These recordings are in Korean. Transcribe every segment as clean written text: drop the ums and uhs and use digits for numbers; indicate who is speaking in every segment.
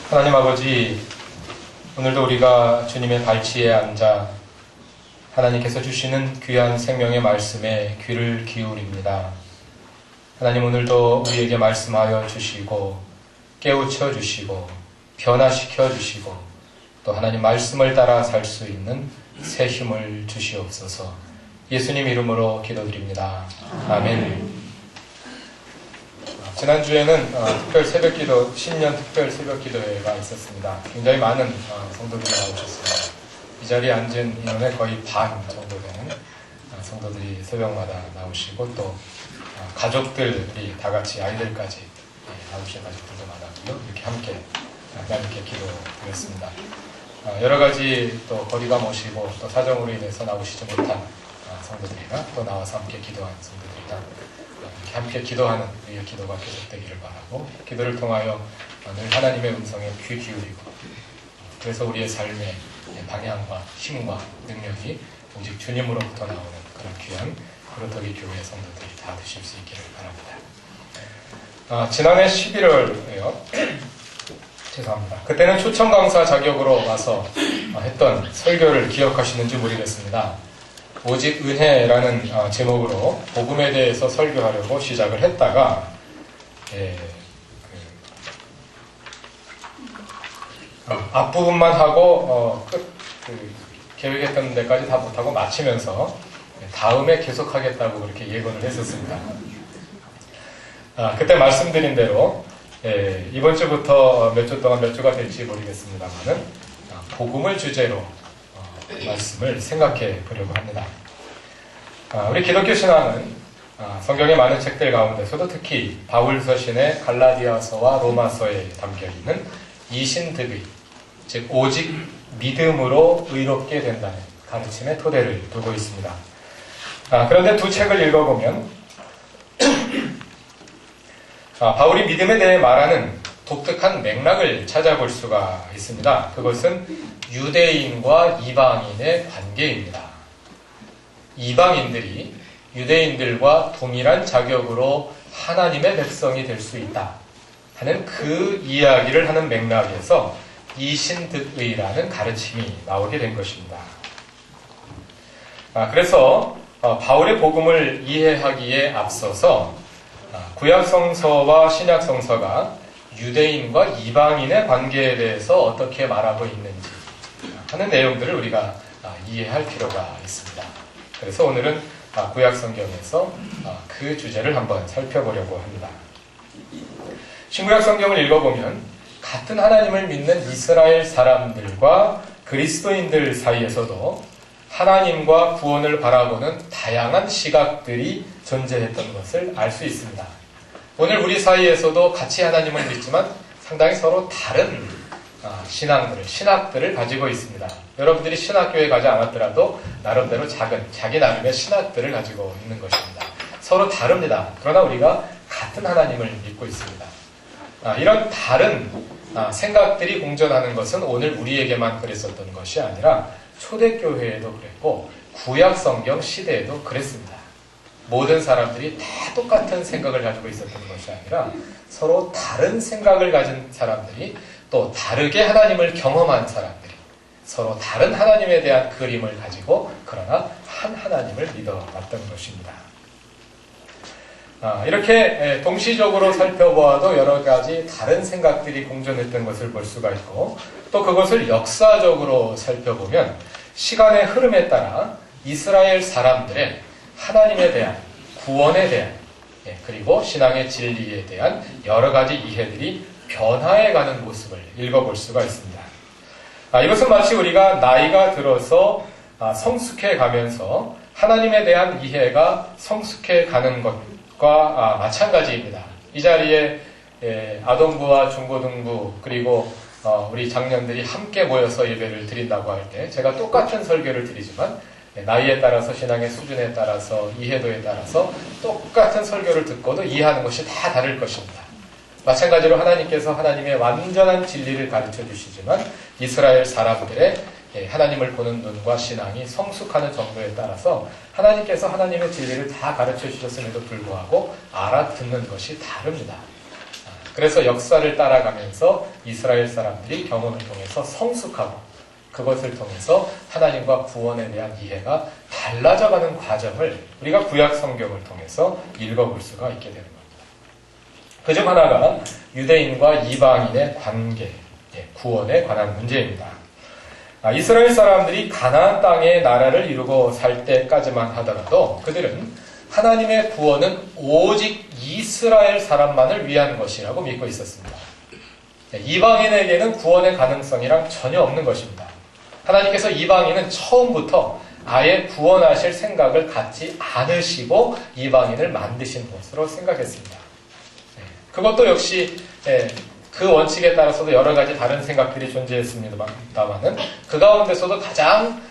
Speaker 1: 하나님 아버지, 오늘도 우리가 주님의 발치에 앉아 하나님께서 주시는 귀한 생명의 말씀에 귀를 기울입니다. 하나님, 오늘도 우리에게 말씀하여 주시고 깨우쳐 주시고 변화시켜 주시고 또 하나님 말씀을 따라 살 수 있는 새 힘을 주시옵소서. 예수님 이름으로 기도드립니다. 아멘. 지난주에는 특별 새벽기도, 신년 특별 새벽기도회가 있었습니다. 굉장히 많은 성도들이 나오셨습니다. 이 자리에 앉은 인원의 거의 반 정도 되는 성도들이 새벽마다 나오시고 또 가족들이 다 같이 아이들까지 나오신 가족들도 많았고요. 이렇게 함께 하나님께 기도드렸습니다. 여러 가지 또 거리가 머시고 또 사정으로 인해서 나오시지 못한 성도들이나 또 나와서 함께 기도한 성도들이나 이렇게 함께 기도하는 우리의 기도가 계속되기를 바라고, 기도를 통하여 늘 하나님의 음성에 귀 기울이고, 그래서 우리의 삶의 방향과 힘과 능력이 오직 주님으로부터 나오는 그런 귀한 그로터기 교회 성도들이 다 되실 수 있기를 바랍니다. 지난해 11월에요. 죄송합니다. 그때는 초청 강사 자격으로 와서 했던 설교를 기억하시는지 모르겠습니다. 오직 은혜라는 제목으로 복음에 대해서 설교하려고 시작을 했다가 앞부분만 하고 계획했던 데까지 다 못하고 마치면서 다음에 계속하겠다고 그렇게 예고를 했었습니다. 그때 말씀드린 대로 이번 주부터 몇 주 동안 몇 주가 될지 모르겠습니다만은 복음을 주제로 말씀을 생각해 보려고 합니다. 우리 기독교 신앙은 성경의 많은 책들 가운데서도 특히 바울 서신의 갈라디아서와 로마서에 담겨있는 이신득의, 즉 오직 믿음으로 의롭게 된다는 가르침의 토대를 두고 있습니다. 그런데 두 책을 읽어보면 바울이 믿음에 대해 말하는 독특한 맥락을 찾아볼 수가 있습니다. 그것은 유대인과 이방인의 관계입니다. 이방인들이 유대인들과 동일한 자격으로 하나님의 백성이 될 수 있다 하는 그 이야기를 하는 맥락에서 이신득의라는 가르침이 나오게 된 것입니다. 그래서 바울의 복음을 이해하기에 앞서서 구약성서와 신약성서가 유대인과 이방인의 관계에 대해서 어떻게 말하고 있는지 하는 내용들을 우리가 이해할 필요가 있습니다. 그래서 오늘은 구약성경에서 그 주제를 한번 살펴보려고 합니다. 신구약성경을 읽어보면 같은 하나님을 믿는 이스라엘 사람들과 그리스도인들 사이에서도 하나님과 구원을 바라보는 다양한 시각들이 존재했던 것을 알 수 있습니다. 오늘 우리 사이에서도 같이 하나님을 믿지만 상당히 서로 다른 신학들을 가지고 있습니다. 여러분들이 신학교에 가지 않았더라도 나름대로 자기 나름의 신학들을 가지고 있는 것입니다. 서로 다릅니다. 그러나 우리가 같은 하나님을 믿고 있습니다. 이런 다른 생각들이 공존하는 것은 오늘 우리에게만 그랬었던 것이 아니라 초대교회에도 그랬고 구약성경 시대에도 그랬습니다. 모든 사람들이 다 똑같은 생각을 가지고 있었던 것이 아니라 서로 다른 생각을 가진 사람들이, 또 다르게 하나님을 경험한 사람들이 서로 다른 하나님에 대한 그림을 가지고 그러나 한 하나님을 믿어왔던 것입니다. 이렇게 동시적으로 살펴보아도 여러 가지 다른 생각들이 공존했던 것을 볼 수가 있고, 또 그것을 역사적으로 살펴보면 시간의 흐름에 따라 이스라엘 사람들의 하나님에 대한, 구원에 대한, 그리고 신앙의 진리에 대한 여러 가지 이해들이 변화해가는 모습을 읽어볼 수가 있습니다. 이것은 마치 우리가 나이가 들어서 성숙해가면서 하나님에 대한 이해가 성숙해가는 것과 마찬가지입니다. 이 자리에 아동부와 중고등부 그리고 우리 장년들이 함께 모여서 예배를 드린다고 할 때 제가 똑같은 설교를 드리지만 나이에 따라서, 신앙의 수준에 따라서, 이해도에 따라서 똑같은 설교를 듣고도 이해하는 것이 다 다를 것입니다. 마찬가지로 하나님께서 하나님의 완전한 진리를 가르쳐 주시지만 이스라엘 사람들의 하나님을 보는 눈과 신앙이 성숙하는 정도에 따라서 하나님께서 하나님의 진리를 다 가르쳐 주셨음에도 불구하고 알아듣는 것이 다릅니다. 그래서 역사를 따라가면서 이스라엘 사람들이 경험을 통해서 성숙하고 그것을 통해서 하나님과 구원에 대한 이해가 달라져가는 과정을 우리가 구약 성경을 통해서 읽어볼 수가 있게 되는 겁니다. 그중 하나가 유대인과 이방인의 관계, 구원에 관한 문제입니다. 이스라엘 사람들이 가나안 땅에 나라를 이루고 살 때까지만 하더라도 그들은 하나님의 구원은 오직 이스라엘 사람만을 위한 것이라고 믿고 있었습니다. 이방인에게는 구원의 가능성이랑 전혀 없는 것입니다. 하나님께서 이방인은 처음부터 아예 구원하실 생각을 갖지 않으시고 이방인을 만드신 것으로 생각했습니다. 그것도 역시 그 원칙에 따라서도 여러 가지 다른 생각들이 존재했습니다만은 그 가운데서도 가장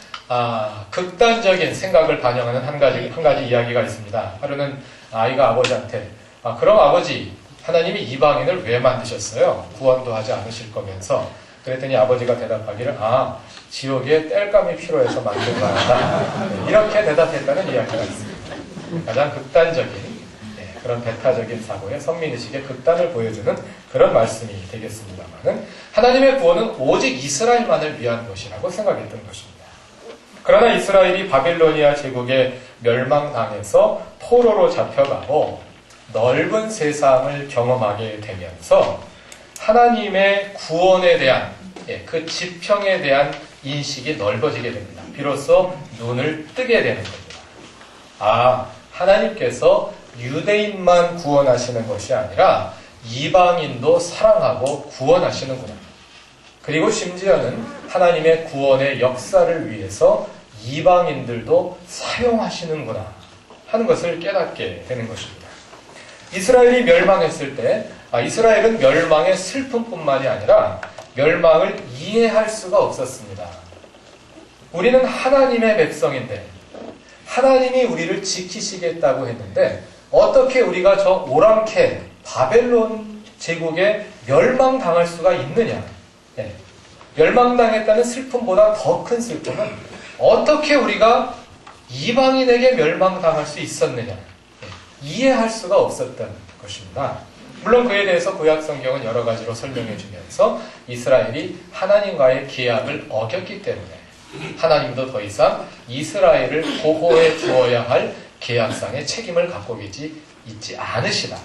Speaker 1: 극단적인 생각을 반영하는 한 가지 이야기가 있습니다. 하루는 아이가 아버지한테 그럼 아버지 하나님이 이방인을 왜 만드셨어요? 구원도 하지 않으실 거면서. 그랬더니 아버지가 대답하기를 지옥에 땔감이 필요해서 만든 거다. 이렇게 대답했다는 이야기가 있습니다. 가장 극단적인 그런 배타적인 사고의 선민의식의 극단을 보여주는 그런 말씀이 되겠습니다만은 하나님의 구원은 오직 이스라엘만을 위한 것이라고 생각했던 것입니다. 그러나 이스라엘이 바빌로니아 제국에 멸망당해서 포로로 잡혀가고 넓은 세상을 경험하게 되면서 하나님의 구원에 대한 그 지평에 대한 인식이 넓어지게 됩니다. 비로소 눈을 뜨게 되는 겁니다. 하나님께서 유대인만 구원하시는 것이 아니라 이방인도 사랑하고 구원하시는구나. 그리고 심지어는 하나님의 구원의 역사를 위해서 이방인들도 사용하시는구나 하는 것을 깨닫게 되는 것입니다. 이스라엘이 멸망했을 때 이스라엘은 멸망의 슬픔뿐만이 아니라 멸망을 이해할 수가 없었습니다. 우리는 하나님의 백성인데 하나님이 우리를 지키시겠다고 했는데 어떻게 우리가 저 오랑캐 바벨론 제국에 멸망당할 수가 있느냐. 멸망당했다는 슬픔보다 더 큰 슬픔은 어떻게 우리가 이방인에게 멸망당할 수 있었느냐. 이해할 수가 없었던 것입니다. 물론 그에 대해서 구약 성경은 여러 가지로 설명해 주면서 이스라엘이 하나님과의 계약을 어겼기 때문에 하나님도 더 이상 이스라엘을 보호해 주어야 할 계약상의 책임을 갖고 있지 않으시다.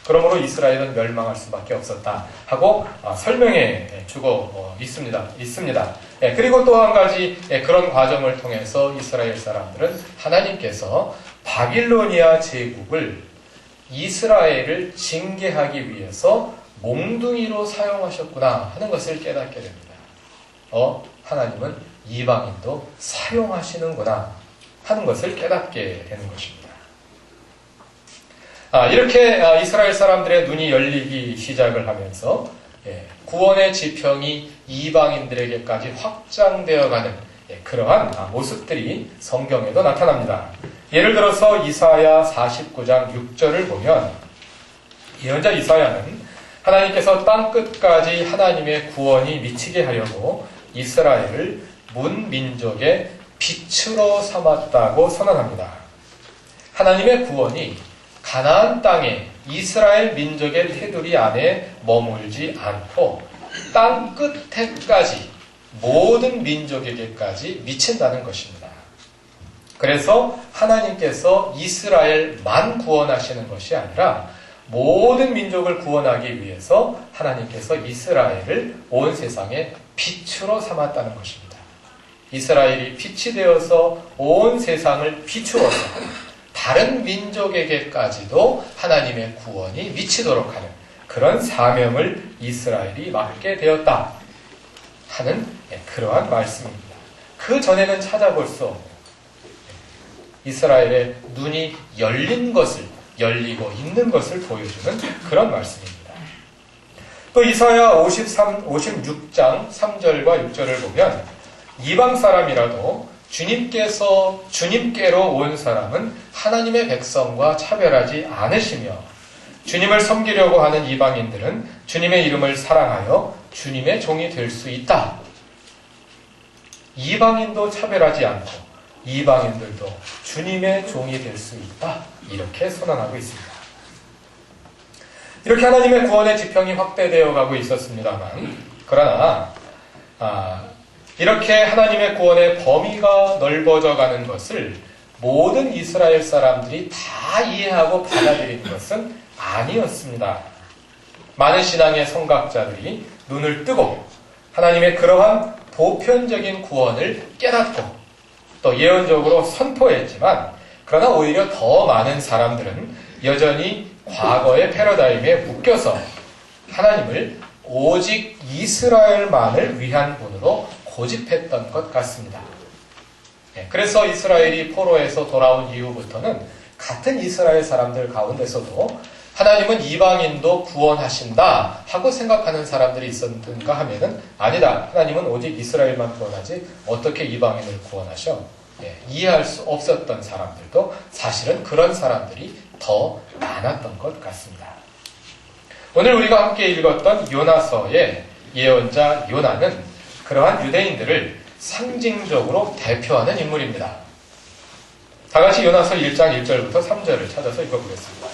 Speaker 1: 그러므로 이스라엘은 멸망할 수밖에 없었다 하고 설명해 주고 있습니다. 그리고 또 한 가지 그런 과정을 통해서 이스라엘 사람들은 하나님께서 바빌로니아 제국을 이스라엘을 징계하기 위해서 몽둥이로 사용하셨구나 하는 것을 깨닫게 됩니다. 하나님은 이방인도 사용하시는구나 하는 것을 깨닫게 되는 것입니다. 이렇게 이스라엘 사람들의 눈이 열리기 시작을 하면서 구원의 지평이 이방인들에게까지 확장되어가는 그러한 모습들이 성경에도 나타납니다. 예를 들어서 이사야 49장 6절을 보면 예언자 이사야는 하나님께서 땅끝까지 하나님의 구원이 미치게 하려고 이스라엘을 문민족의 빛으로 삼았다고 선언합니다. 하나님의 구원이 가나안 땅에 이스라엘 민족의 테두리 안에 머물지 않고 땅 끝에까지 모든 민족에게까지 미친다는 것입니다. 그래서 하나님께서 이스라엘만 구원하시는 것이 아니라 모든 민족을 구원하기 위해서 하나님께서 이스라엘을 온 세상의 빛으로 삼았다는 것입니다. 이스라엘이 빛이 되어서 온 세상을 비추어서 다른 민족에게까지도 하나님의 구원이 미치도록 하는 그런 사명을 이스라엘이 맡게 되었다 하는 그러한 말씀입니다. 그 전에는 찾아볼 수 없는 이스라엘의 눈이 열리고 있는 것을 보여주는 그런 말씀입니다. 또 이사야 56장 3절과 6절을 보면 이방 사람이라도 주님께로 온 사람은 하나님의 백성과 차별하지 않으시며 주님을 섬기려고 하는 이방인들은 주님의 이름을 사랑하여 주님의 종이 될 수 있다. 이방인도 차별하지 않고 이방인들도 주님의 종이 될 수 있다. 이렇게 선언하고 있습니다. 이렇게 하나님의 구원의 지평이 확대되어 가고 있었습니다만, 그러나 이렇게 하나님의 구원의 범위가 넓어져 가는 것을 모든 이스라엘 사람들이 다 이해하고 받아들이는 것은 아니었습니다. 많은 신앙의 성각자들이 눈을 뜨고 하나님의 그러한 보편적인 구원을 깨닫고 또 예언적으로 선포했지만, 그러나 오히려 더 많은 사람들은 여전히 과거의 패러다임에 묶여서 하나님을 오직 이스라엘만을 위한 분으로 고집했던 것 같습니다. 그래서 이스라엘이 포로에서 돌아온 이후부터는 같은 이스라엘 사람들 가운데서도 하나님은 이방인도 구원하신다 하고 생각하는 사람들이 있었는가 하면은 아니다. 하나님은 오직 이스라엘만 구원하지 어떻게 이방인을 구원하셔? 이해할 수 없었던 사람들도 사실은 그런 사람들이 더 많았던 것 같습니다. 오늘 우리가 함께 읽었던 요나서의 예언자 요나는 그러한 유대인들을 상징적으로 대표하는 인물입니다. 다 같이 요나서 1장 1절부터 3절을 찾아서 읽어보겠습니다.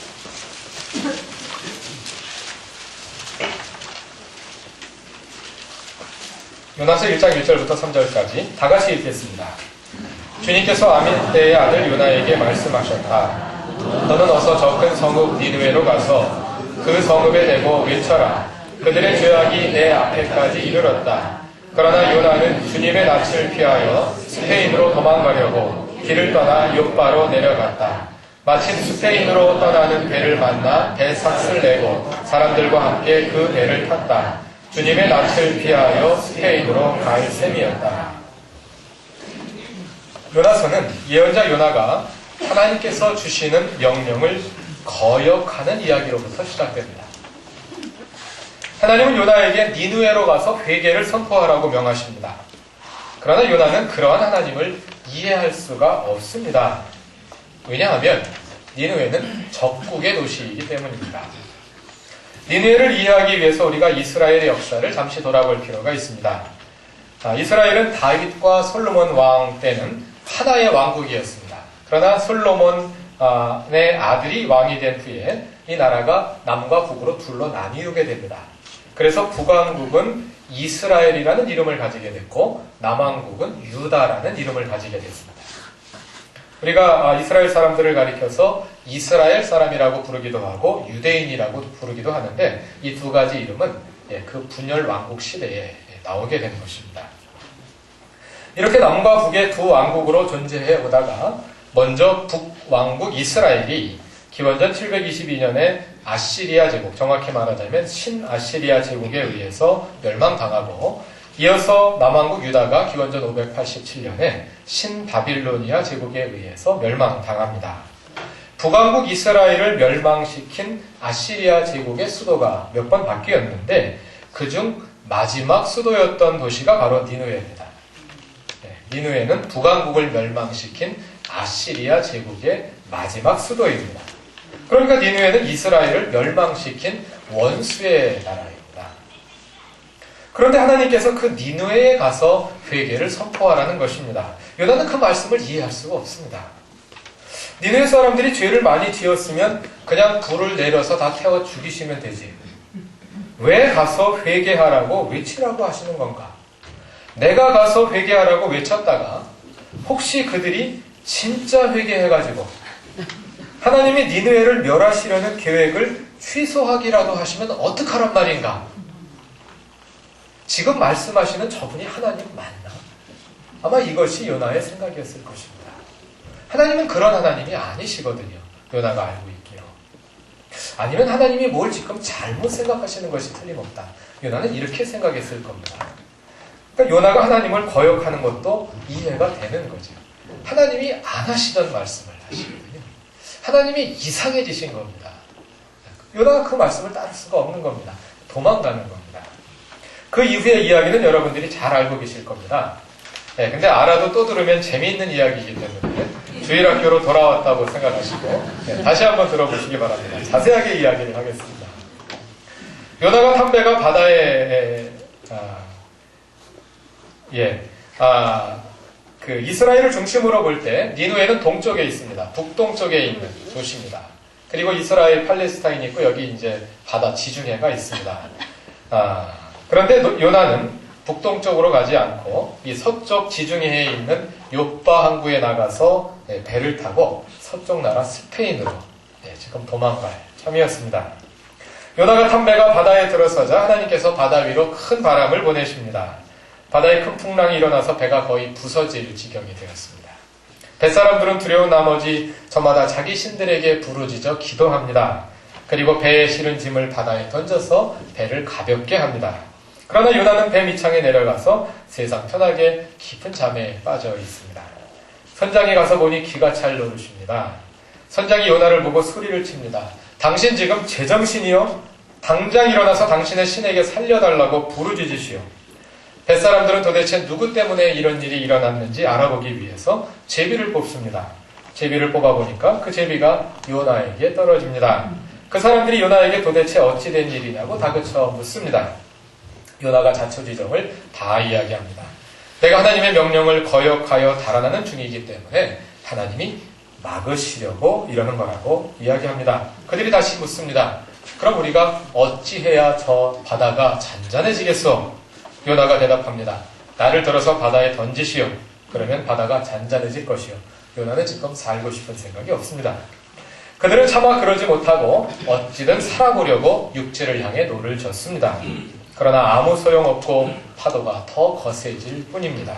Speaker 1: 요나서 1장 1절부터 3절까지 다 같이 읽겠습니다. 주님께서 아미떼의 아들 요나에게 말씀하셨다. 너는 어서 저 큰 성읍 니느웨로 가서 그 성읍에 대고 외쳐라. 그들의 죄악이 내 앞에까지 이르렀다. 그러나 요나는 주님의 낯을 피하여 스페인으로 도망가려고 길을 떠나 욥바로 내려갔다. 마침 스페인으로 떠나는 배를 만나 배 삭슬 내고 사람들과 함께 그 배를 탔다. 주님의 낯을 피하여 스페인으로 갈 셈이었다. 요나서는 예언자 요나가 하나님께서 주시는 명령을 거역하는 이야기로부터 시작됩니다. 하나님은 요나에게 니느웨로 가서 회개를 선포하라고 명하십니다. 그러나 요나는 그러한 하나님을 이해할 수가 없습니다. 왜냐하면 니느웨는 적국의 도시이기 때문입니다. 니느웨를 이해하기 위해서 우리가 이스라엘의 역사를 잠시 돌아볼 필요가 있습니다. 이스라엘은 다윗과 솔로몬 왕 때는 하나의 왕국이었습니다. 그러나 솔로몬의 아들이 왕이 된 후에 이 나라가 남과 북으로 둘로 나뉘게 됩니다. 그래서 북왕국은 이스라엘이라는 이름을 가지게 됐고 남왕국은 유다라는 이름을 가지게 됐습니다. 우리가 이스라엘 사람들을 가리켜서 이스라엘 사람이라고 부르기도 하고 유대인이라고 부르기도 하는데 이 두 가지 이름은 그 분열 왕국 시대에 나오게 된 것입니다. 이렇게 남과 북의 두 왕국으로 존재해 오다가 먼저 북왕국 이스라엘이 기원전 722년에 아시리아 제국, 정확히 말하자면 신아시리아 제국에 의해서 멸망당하고 이어서 남왕국 유다가 기원전 587년에 신바빌로니아 제국에 의해서 멸망당합니다. 북왕국 이스라엘을 멸망시킨 아시리아 제국의 수도가 몇 번 바뀌었는데 그중 마지막 수도였던 도시가 바로 니느웨입니다. 니느웨는 북왕국을 멸망시킨 아시리아 제국의 마지막 수도입니다. 그러니까 니느웨는 이스라엘을 멸망시킨 원수의 나라입니다. 그런데 하나님께서 그 니느웨에 가서 회개를 선포하라는 것입니다. 요나는 그 말씀을 이해할 수가 없습니다. 니느웨 사람들이 죄를 많이 지었으면 그냥 불을 내려서 다 태워 죽이시면 되지. 왜 가서 회개하라고 외치라고 하시는 건가? 내가 가서 회개하라고 외쳤다가 혹시 그들이 진짜 회개해가지고 하나님이 니느웨를 멸하시려는 계획을 취소하기라도 하시면 어떡하란 말인가? 지금 말씀하시는 저분이 하나님 맞나? 아마 이것이 요나의 생각이었을 것입니다. 하나님은 그런 하나님이 아니시거든요. 요나가 알고 있기로. 아니면 하나님이 뭘 지금 잘못 생각하시는 것이 틀림없다. 요나는 이렇게 생각했을 겁니다. 그러니까 요나가 하나님을 거역하는 것도 이해가 되는 거죠. 하나님이 안 하시던 말씀을 하시거든요. 하나님이 이상해지신 겁니다. 요나가 그 말씀을 따를 수가 없는 겁니다. 도망가는 겁니다. 그 이후의 이야기는 여러분들이 잘 알고 계실 겁니다. 근데 알아도 또 들으면 재미있는 이야기이기 때문에 주일학교로 돌아왔다고 생각하시고 다시 한번 들어보시기 바랍니다. 자세하게 이야기를 하겠습니다. 요나가 탄 배가 바다에 그 이스라엘을 중심으로 볼 때 니느웨는 동쪽에 있습니다. 북동쪽에 있는 도시입니다. 그리고 이스라엘, 팔레스타인이 있고 여기 이제 바다 지중해가 있습니다. 그런데 요나는 북동쪽으로 가지 않고 이 서쪽 지중해에 있는 요빠 항구에 나가서 배를 타고 서쪽 나라 스페인으로 지금 도망갈 참이었습니다. 요나가 탄 배가 바다에 들어서자 하나님께서 바다 위로 큰 바람을 보내십니다. 바다에 큰 풍랑이 일어나서 배가 거의 부서질 지경이 되었습니다. 뱃사람들은 두려운 나머지 저마다 자기 신들에게 부르짖어 기도합니다. 그리고 배에 실은 짐을 바다에 던져서 배를 가볍게 합니다. 그러나 요나는 배 밑창에 내려가서 세상 편하게 깊은 잠에 빠져 있습니다. 선장이 가서 보니 기가 찰 노릇입니다. 선장이 요나를 보고 소리를 칩니다. 당신 지금 제정신이요? 당장 일어나서 당신의 신에게 살려달라고 부르짖으시오. 뱃사람들은 도대체 누구 때문에 이런 일이 일어났는지 알아보기 위해서 제비를 뽑습니다. 제비를 뽑아보니까 그 제비가 요나에게 떨어집니다. 그 사람들이 요나에게 도대체 어찌 된 일이냐고 다그쳐 묻습니다. 요나가 자초지종을 다 이야기합니다. 내가 하나님의 명령을 거역하여 달아나는 중이기 때문에 하나님이 막으시려고 이러는 거라고 이야기합니다. 그들이 다시 묻습니다. 그럼 우리가 어찌해야 저 바다가 잔잔해지겠소? 요나가 대답합니다. 나를 들어서 바다에 던지시오. 그러면 바다가 잔잔해질 것이요. 요나는 지금 살고 싶은 생각이 없습니다. 그들은 차마 그러지 못하고 어찌든 살아보려고 육지를 향해 노를 젓습니다. 그러나 아무 소용없고 파도가 더 거세질 뿐입니다.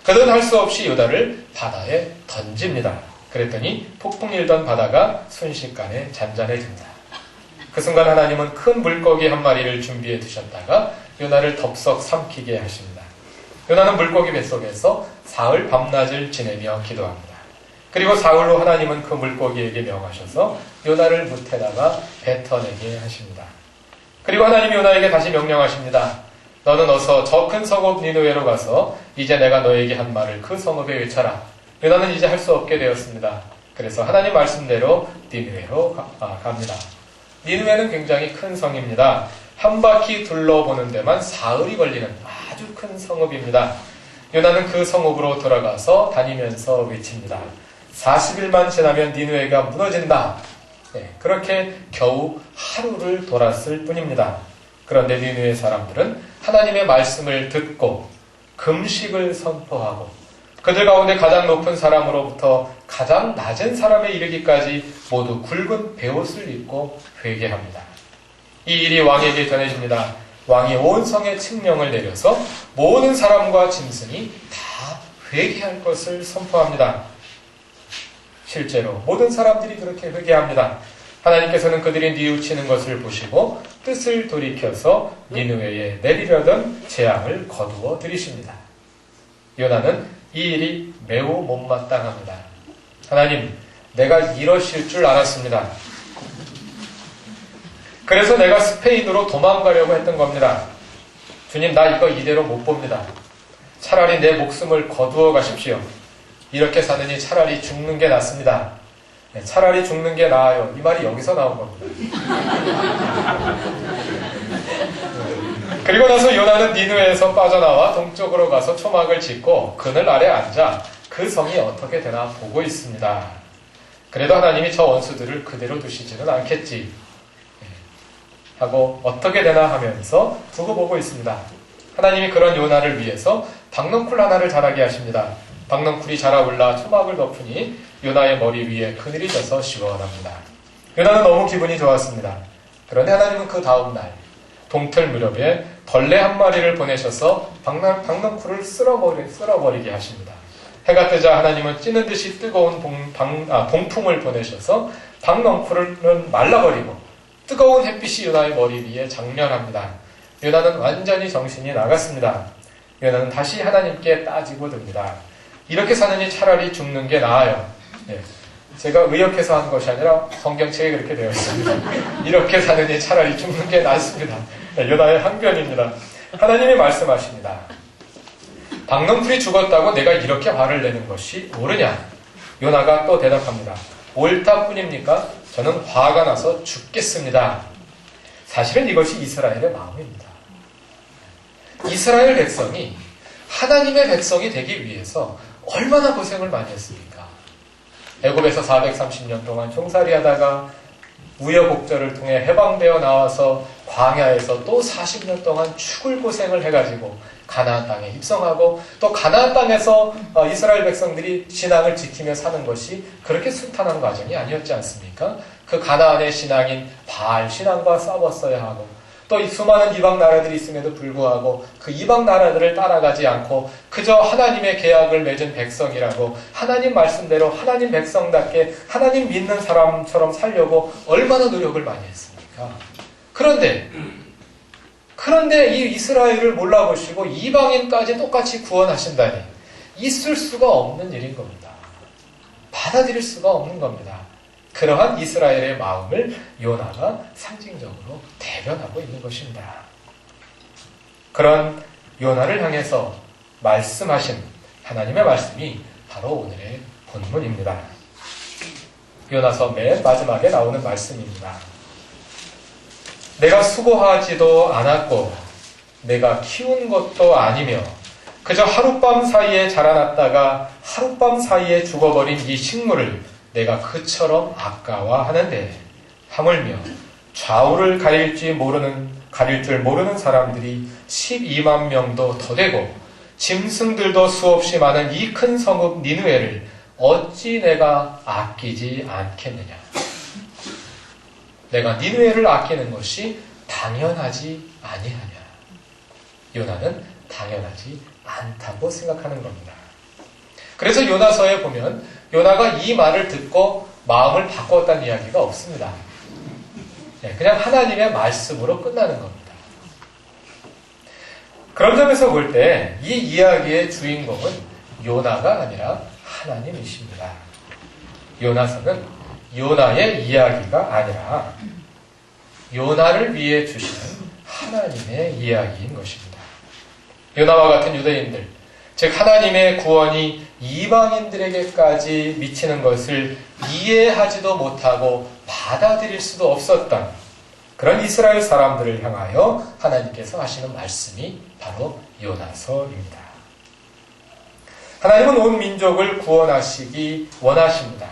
Speaker 1: 그들은 할 수 없이 요나를 바다에 던집니다. 그랬더니 폭풍 일던 바다가 순식간에 잔잔해집니다. 그 순간 하나님은 큰 물고기 한 마리를 준비해 두셨다가 요나를 덥석 삼키게 하십니다. 요나는 물고기 뱃속에서 사흘 밤낮을 지내며 기도합니다. 그리고 사흘로 하나님은 그 물고기에게 명하셔서 요나를 무태다가 뱉어내게 하십니다. 그리고 하나님이 요나에게 다시 명령하십니다. 너는 어서 저 큰 성읍 니느웨로 가서 이제 내가 너에게 한 말을 그 성읍에 외쳐라. 요나는 이제 할 수 없게 되었습니다. 그래서 하나님 말씀대로 니느웨로 갑니다. 니느웨는 굉장히 큰 성입니다. 한 바퀴 둘러보는 데만 사흘이 걸리는 아주 큰 성읍입니다. 요나는 그 성읍으로 돌아가서 다니면서 외칩니다. 40일만 지나면 니느웨가 무너진다. 그렇게 겨우 하루를 돌았을 뿐입니다. 그런데 니느웨 사람들은 하나님의 말씀을 듣고 금식을 선포하고 그들 가운데 가장 높은 사람으로부터 가장 낮은 사람에 이르기까지 모두 굵은 베옷을 입고 회개합니다. 이 일이 왕에게 전해집니다. 왕이 온 성에 칙령을 내려서 모든 사람과 짐승이 다 회개할 것을 선포합니다. 실제로 모든 사람들이 그렇게 회개합니다. 하나님께서는 그들이 뉘우치는 것을 보시고 뜻을 돌이켜서 니느웨에 내리려던 재앙을 거두어 들이십니다. 요나는 이 일이 매우 못마땅합니다. 하나님, 내가 이러실 줄 알았습니다. 그래서 내가 스페인으로 도망가려고 했던 겁니다. 주님, 나 이거 이대로 못 봅니다. 차라리 내 목숨을 거두어 가십시오. 이렇게 사느니 차라리 죽는 게 낫습니다. 차라리 죽는 게 나아요. 이 말이 여기서 나온 겁니다. 그리고 나서 요나는 니느웨에서 빠져나와 동쪽으로 가서 초막을 짓고 그늘 아래 앉아 그 성이 어떻게 되나 보고 있습니다. 그래도 하나님이 저 원수들을 그대로 두시지는 않겠지 하고 어떻게 되나 하면서 두고 보고 있습니다. 하나님이 그런 요나를 위해서 박넝쿨 하나를 자라게 하십니다. 박넝쿨이 자라올라 초막을 덮으니 요나의 머리 위에 그늘이 져서 시원합니다. 요나는 너무 기분이 좋았습니다. 그런데 하나님은 그 다음 날 동틀 무렵에 벌레 한 마리를 보내셔서 박넝쿨을 쓸어버리게 하십니다. 해가 뜨자 하나님은 찌는 듯이 뜨거운 동풍을 보내셔서 박넝쿨은 말라버리고 뜨거운 햇빛이 요나의 머리 위에 장렬합니다. 요나는 완전히 정신이 나갔습니다. 요나는 다시 하나님께 따지고 듭니다. 이렇게 사느니 차라리 죽는 게 나아요. 제가 의역해서 한 것이 아니라 성경책에 그렇게 되어 있습니다. 이렇게 사느니 차라리 죽는 게 낫습니다. 요나의 항변입니다. 하나님이 말씀하십니다. 박넝쿨이 죽었다고 내가 이렇게 화를 내는 것이 옳으냐? 요나가 또 대답합니다. 옳다 뿐입니까? 저는 화가 나서 죽겠습니다. 사실은 이것이 이스라엘의 마음입니다. 이스라엘 백성이 하나님의 백성이 되기 위해서 얼마나 고생을 많이 했습니까? 애굽에서 430년 동안 종살이 하다가 우여곡절을 통해 해방되어 나와서 광야에서 또 40년 동안 죽을 고생을 해가지고 가나안 땅에 입성하고 또 가나안 땅에서 이스라엘 백성들이 신앙을 지키며 사는 것이 그렇게 순탄한 과정이 아니었지 않습니까? 그 가나안의 신앙인 바알 신앙과 싸웠어야 하고 또 이 수많은 이방 나라들이 있음에도 불구하고 그 이방 나라들을 따라가지 않고 그저 하나님의 계약을 맺은 백성이라고 하나님 말씀대로 하나님 백성답게 하나님 믿는 사람처럼 살려고 얼마나 노력을 많이 했습니까? 그런데 이 이스라엘을 몰라보시고 이방인까지 똑같이 구원하신다니 있을 수가 없는 일인 겁니다. 받아들일 수가 없는 겁니다. 그러한 이스라엘의 마음을 요나가 상징적으로 대변하고 있는 것입니다. 그런 요나를 향해서 말씀하신 하나님의 말씀이 바로 오늘의 본문입니다. 요나서 맨 마지막에 나오는 말씀입니다. 내가 수고하지도 않았고 내가 키운 것도 아니며 그저 하룻밤 사이에 자라났다가 하룻밤 사이에 죽어버린 이 식물을 내가 그처럼 아까워하는데 하물며 좌우를 가릴 줄 모르는 사람들이 12만 명도 더 되고 짐승들도 수없이 많은 이 큰 성읍 니느웨를 어찌 내가 아끼지 않겠느냐. 내가 니느웨를 아끼는 것이 당연하지 아니하냐. 요나는 당연하지 않다고 생각하는 겁니다. 그래서 요나서에 보면 요나가 이 말을 듣고 마음을 바꿨다는 이야기가 없습니다. 그냥 하나님의 말씀으로 끝나는 겁니다. 그런 점에서 볼 때 이 이야기의 주인공은 요나가 아니라 하나님이십니다. 요나서는 요나의 이야기가 아니라 요나를 위해 주시는 하나님의 이야기인 것입니다. 요나와 같은 유대인들, 즉 하나님의 구원이 이방인들에게까지 미치는 것을 이해하지도 못하고 받아들일 수도 없었던 그런 이스라엘 사람들을 향하여 하나님께서 하시는 말씀이 바로 요나서입니다. 하나님은 온 민족을 구원하시기 원하십니다.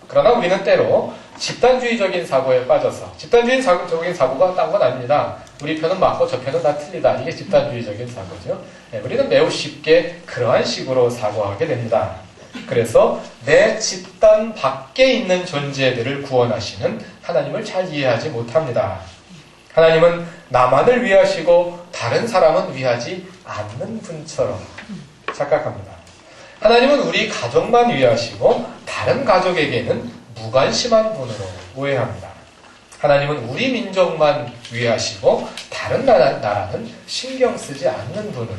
Speaker 1: 그러나 우리는 때로 집단주의적인 사고에 빠져서 집단주의적인 사고가 딴 건 아닙니다. 우리 편은 맞고 저 편은 다 틀리다. 이게 집단주의적인 사고죠. 우리는 매우 쉽게 그러한 식으로 사고하게 됩니다. 그래서 내 집단 밖에 있는 존재들을 구원하시는 하나님을 잘 이해하지 못합니다. 하나님은 나만을 위하시고 다른 사람은 위하지 않는 분처럼 착각합니다. 하나님은 우리 가족만 위하시고 다른 가족에게는 무관심한 분으로 오해합니다. 하나님은 우리 민족만 위하시고 다른 나라는 신경 쓰지 않는 분으로,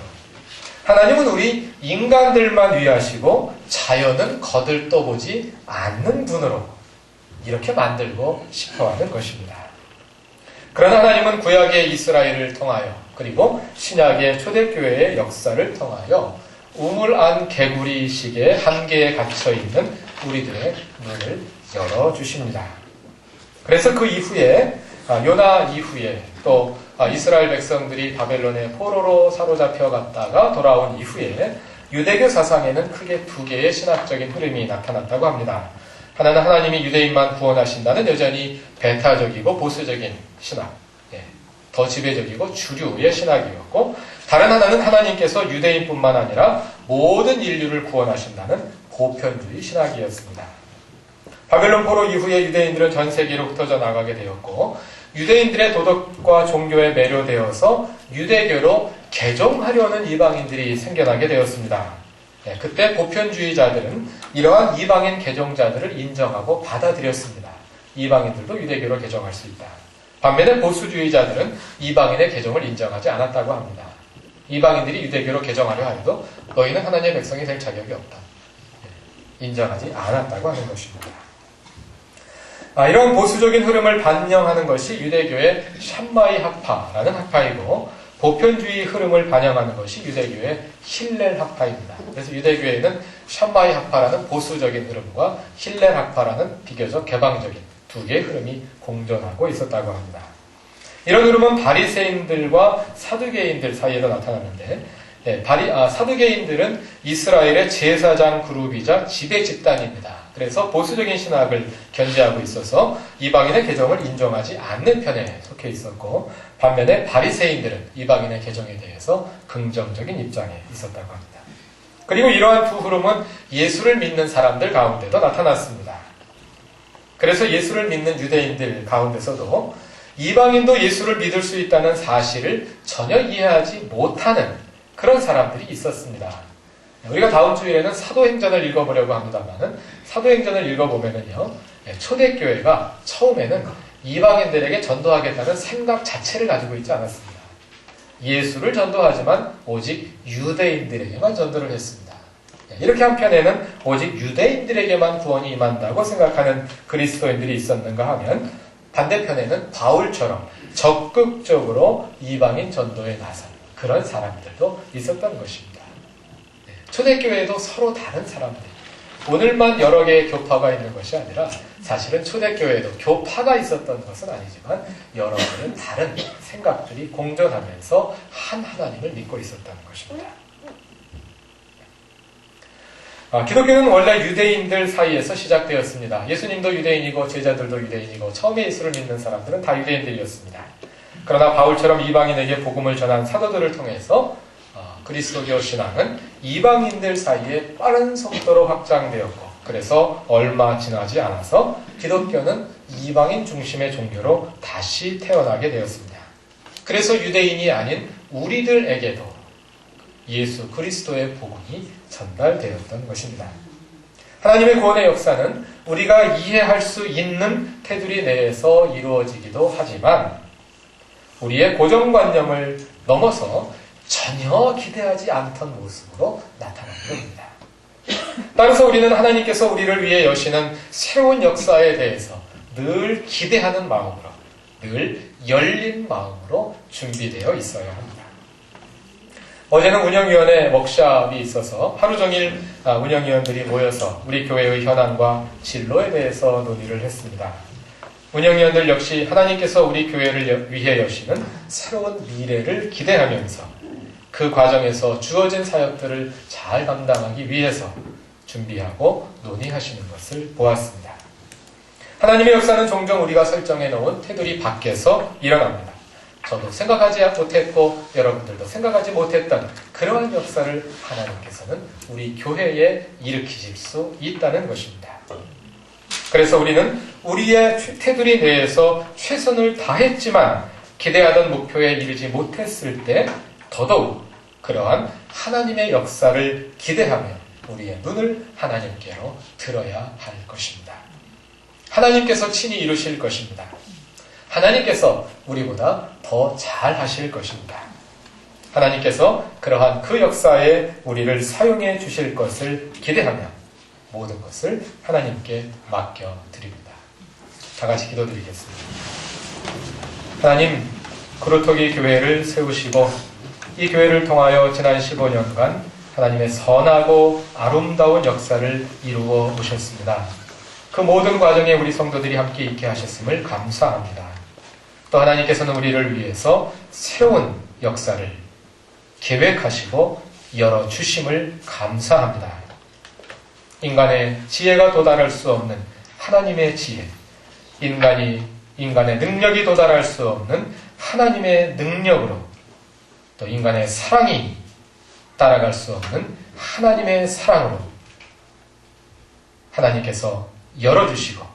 Speaker 1: 하나님은 우리 인간들만 위하시고 자연은 거들떠보지 않는 분으로 이렇게 만들고 싶어하는 것입니다. 그러나 하나님은 구약의 이스라엘을 통하여 그리고 신약의 초대교회의 역사를 통하여 우물 안 개구리식의 한계에 갇혀있는 우리들의 눈을 열어주십니다. 그래서 그 이후에 요나 이후에 또 이스라엘 백성들이 바벨론의 포로로 사로잡혀 갔다가 돌아온 이후에 유대교 사상에는 크게 두 개의 신학적인 흐름이 나타났다고 합니다. 하나는 하나님이 유대인만 구원하신다는 여전히 배타적이고 보수적인 신학, 더 지배적이고 주류의 신학이었고, 다른 하나는 하나님께서 유대인뿐만 아니라 모든 인류를 구원하신다는 보편주의 신학이었습니다. 바벨론 포로 이후에 유대인들은 전 세계로 흩어져 나가게 되었고, 유대인들의 도덕과 종교에 매료되어서 유대교로 개종하려는 이방인들이 생겨나게 되었습니다. 그때 보편주의자들은 이러한 이방인 개종자들을 인정하고 받아들였습니다. 이방인들도 유대교로 개종할 수 있다. 반면에 보수주의자들은 이방인의 개종을 인정하지 않았다고 합니다. 이방인들이 유대교로 개종하려 하여도 너희는 하나님의 백성이 될 자격이 없다. 인정하지 않았다고 하는 것입니다. 이런 보수적인 흐름을 반영하는 것이 유대교의 샴마이 학파라는 학파이고, 보편주의 흐름을 반영하는 것이 유대교의 힐렐 학파입니다. 그래서 유대교에는 샴마이 학파라는 보수적인 흐름과 힐렐 학파라는 비교적 개방적인 두 개의 흐름이 공존하고 있었다고 합니다. 이런 흐름은 바리새인들과 사두개인들 사이에도 나타났는데, 사두개인들은 이스라엘의 제사장 그룹이자 지배 집단입니다. 그래서 보수적인 신학을 견지하고 있어서 이방인의 개종을 인정하지 않는 편에 속해 있었고, 반면에 바리새인들은 이방인의 개종에 대해서 긍정적인 입장에 있었다고 합니다. 그리고 이러한 두 흐름은 예수를 믿는 사람들 가운데도 나타났습니다. 그래서 예수를 믿는 유대인들 가운데서도 이방인도 예수를 믿을 수 있다는 사실을 전혀 이해하지 못하는 그런 사람들이 있었습니다. 우리가 다음 주일에는 사도행전을 읽어보려고 합니다만, 사도행전을 읽어보면은요, 초대교회가 처음에는 이방인들에게 전도하겠다는 생각 자체를 가지고 있지 않았습니다. 예수를 전도하지만 오직 유대인들에게만 전도를 했습니다. 이렇게 한편에는 오직 유대인들에게만 구원이 임한다고 생각하는 그리스도인들이 있었는가 하면, 반대편에는 바울처럼 적극적으로 이방인 전도에 나선 그런 사람들도 있었던 것입니다. 초대교회도 서로 다른 사람들, 오늘만 여러 개의 교파가 있는 것이 아니라 사실은 초대교회에도 교파가 있었던 것은 아니지만 여러 개의 다른 생각들이 공존하면서 한 하나님을 믿고 있었다는 것입니다. 기독교는 원래 유대인들 사이에서 시작되었습니다. 예수님도 유대인이고 제자들도 유대인이고 처음에 예수를 믿는 사람들은 다 유대인들이었습니다. 그러나 바울처럼 이방인에게 복음을 전한 사도들을 통해서 그리스도교 신앙은 이방인들 사이에 빠른 속도로 확장되었고, 그래서 얼마 지나지 않아서 기독교는 이방인 중심의 종교로 다시 태어나게 되었습니다. 그래서 유대인이 아닌 우리들에게도 예수 그리스도의 복음이 전달되었던 것입니다. 하나님의 구원의 역사는 우리가 이해할 수 있는 테두리 내에서 이루어지기도 하지만 우리의 고정관념을 넘어서 전혀 기대하지 않던 모습으로 나타나게 됩니다. 따라서 우리는 하나님께서 우리를 위해 여시는 새로운 역사에 대해서 늘 기대하는 마음으로, 늘 열린 마음으로 준비되어 있어야 합니다. 어제는 운영위원회 워크숍이 있어서 하루 종일 운영위원들이 모여서 우리 교회의 현안과 진로에 대해서 논의를 했습니다. 운영위원들 역시 하나님께서 우리 교회를 위해 여시는 새로운 미래를 기대하면서 그 과정에서 주어진 사역들을 잘 감당하기 위해서 준비하고 논의하시는 것을 보았습니다. 하나님의 역사는 종종 우리가 설정해 놓은 테두리 밖에서 일어납니다. 저도 생각하지 못했고 여러분들도 생각하지 못했던 그러한 역사를 하나님께서는 우리 교회에 일으키실 수 있다는 것입니다. 그래서 우리는 우리의 테두리 내에서 최선을 다했지만 기대하던 목표에 이르지 못했을 때 더더욱 그러한 하나님의 역사를 기대하며 우리의 눈을 하나님께로 들어야 할 것입니다. 하나님께서 친히 이루실 것입니다. 하나님께서 우리보다 더 잘 하실 것입니다. 하나님께서 그러한 그 역사에 우리를 사용해 주실 것을 기대하며 모든 것을 하나님께 맡겨드립니다. 다 같이 기도드리겠습니다. 하나님, 그루터기 교회를 세우시고 이 교회를 통하여 지난 15년간 하나님의 선하고 아름다운 역사를 이루어 오셨습니다. 그 모든 과정에 우리 성도들이 함께 있게 하셨음을 감사합니다. 또 하나님께서는 우리를 위해서 새로운 역사를 계획하시고 열어주심을 감사합니다. 인간의 지혜가 도달할 수 없는 하나님의 지혜, 인간의 능력이 도달할 수 없는 하나님의 능력으로, 또 인간의 사랑이 따라갈 수 없는 하나님의 사랑으로 하나님께서 열어주시고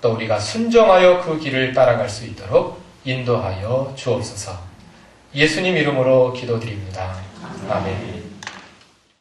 Speaker 1: 또 우리가 순종하여 그 길을 따라갈 수 있도록 인도하여 주옵소서. 예수님 이름으로 기도드립니다. 아멘.